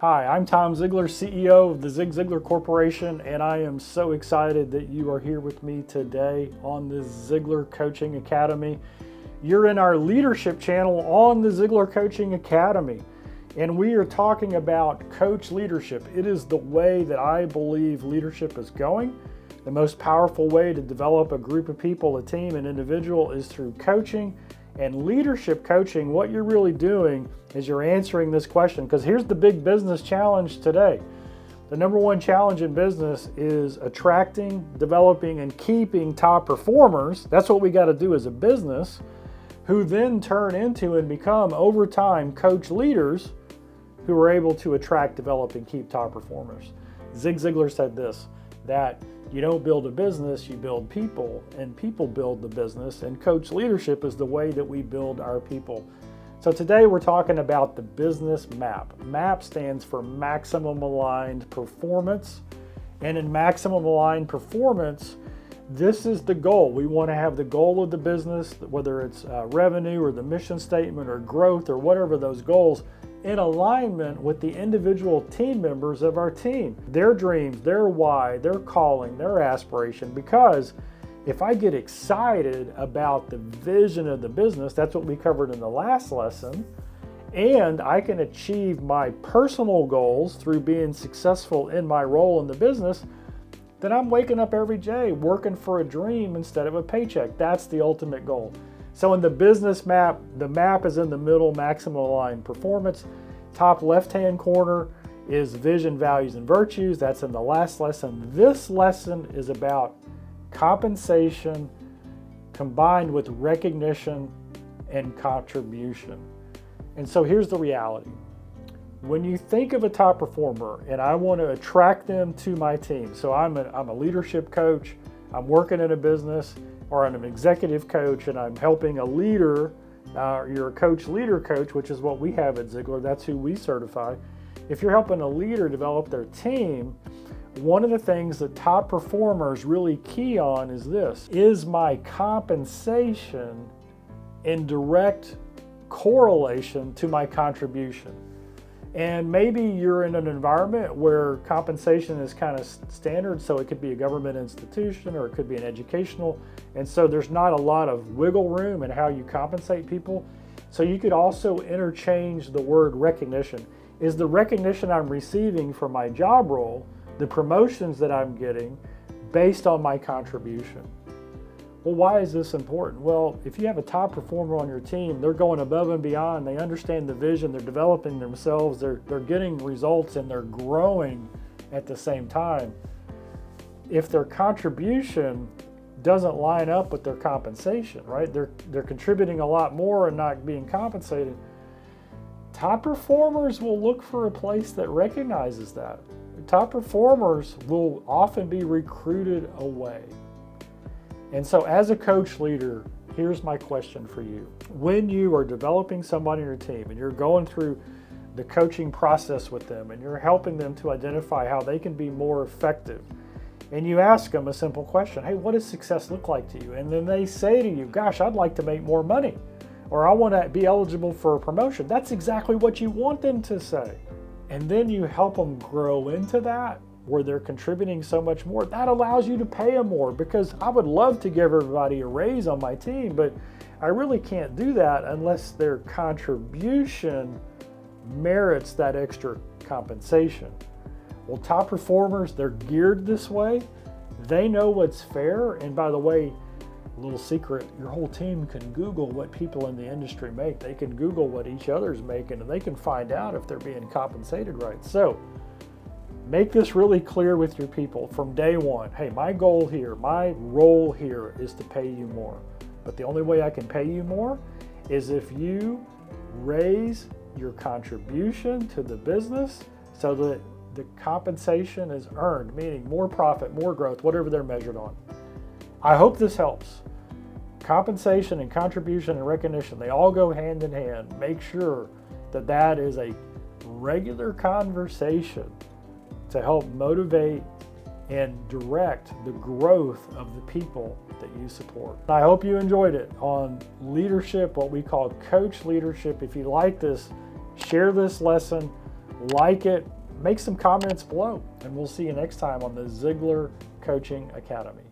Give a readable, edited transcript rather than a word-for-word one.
Hi, I'm Tom Ziglar, CEO of the Zig Ziglar Corporation, and I am so excited that you are here with me today on the Ziglar Coaching Academy. You're in our leadership channel on the Ziglar Coaching Academy, and we are talking about coach leadership. It is the way that I believe leadership is going. The most powerful way to develop a group of people, a team, an individual is through coaching. And leadership coaching, what you're really doing is you're answering this question, because here's the big business challenge today. The number one challenge in business is attracting, developing, and keeping top performers. That's what we got to do as a business, who then turn into and become, over time, coach leaders who are able to attract, develop, and keep top performers. Zig Ziglar said this, that you don't build a business, you build people, and people build the business, and coach leadership is the way that we build our people. So today we're talking about the business MAP. MAP stands for Maximum Aligned Performance, and in Maximum Aligned Performance, this is the goal. We want to have the goal of the business, whether it's revenue or the mission statement or growth or whatever those goals, in alignment with the individual team members of our team, their dreams, their why, their calling, their aspiration. Because if I get excited about the vision of the business, that's what we covered in the last lesson, and I can achieve my personal goals through being successful in my role in the business, then I'm waking up every day working for a dream instead of a paycheck. That's the ultimate goal. So in the business MAP, the MAP is in the middle, Maximum Aligned Performance. Top left-hand corner is vision, values, and virtues. That's in the last lesson. This lesson is about compensation combined with recognition and contribution. And so here's the reality. When you think of a top performer and I want to attract them to my team, so I'm a leadership coach, I'm working in a business, or I'm an executive coach and I'm helping a leader, you're a coach leader coach, which is what we have at Ziglar, that's who we certify. If you're helping a leader develop their team, one of the things that top performers really key on is this: is my compensation in direct correlation to my contribution? And maybe you're in an environment where compensation is kind of standard, so it could be a government institution or it could be an educational, and so there's not a lot of wiggle room in how you compensate people. So you could also interchange the word recognition. Is the recognition I'm receiving for my job role, the promotions that I'm getting, based on my contribution? Well, why is this important? Well, if you have a top performer on your team, they're going above and beyond, they understand the vision, they're developing themselves, they're getting results, and they're growing at the same time. If their contribution doesn't line up with their compensation, right? They're contributing a lot more and not being compensated. Top performers will look for a place that recognizes that. Top performers will often be recruited away. And so as a coach leader, here's my question for you. When you are developing somebody on your team and you're going through the coaching process with them and you're helping them to identify how they can be more effective, and you ask them a simple question, hey, what does success look like to you? And then they say to you, gosh, I'd like to make more money, or I want to be eligible for a promotion. That's exactly what you want them to say. And then you help them grow into that, where they're contributing so much more. That allows you to pay them more, because I would love to give everybody a raise on my team, but I really can't do that unless their contribution merits that extra compensation. Well, top performers, they're geared this way. They know what's fair. And by the way, a little secret, your whole team can Google what people in the industry make. They can Google what each other's making, and they can find out if they're being compensated right. So make this really clear with your people from day one. Hey, my goal here, my role here is to pay you more. But the only way I can pay you more is if you raise your contribution to the business so that the compensation is earned, meaning more profit, more growth, whatever they're measured on. I hope this helps. Compensation and contribution and recognition, they all go hand in hand. Make sure that that is a regular conversation to help motivate and direct the growth of the people that you support. I hope you enjoyed it on leadership, what we call coach leadership. If you like this, share this lesson like it, make some comments below, and we'll see you next time on the Ziglar Coaching Academy.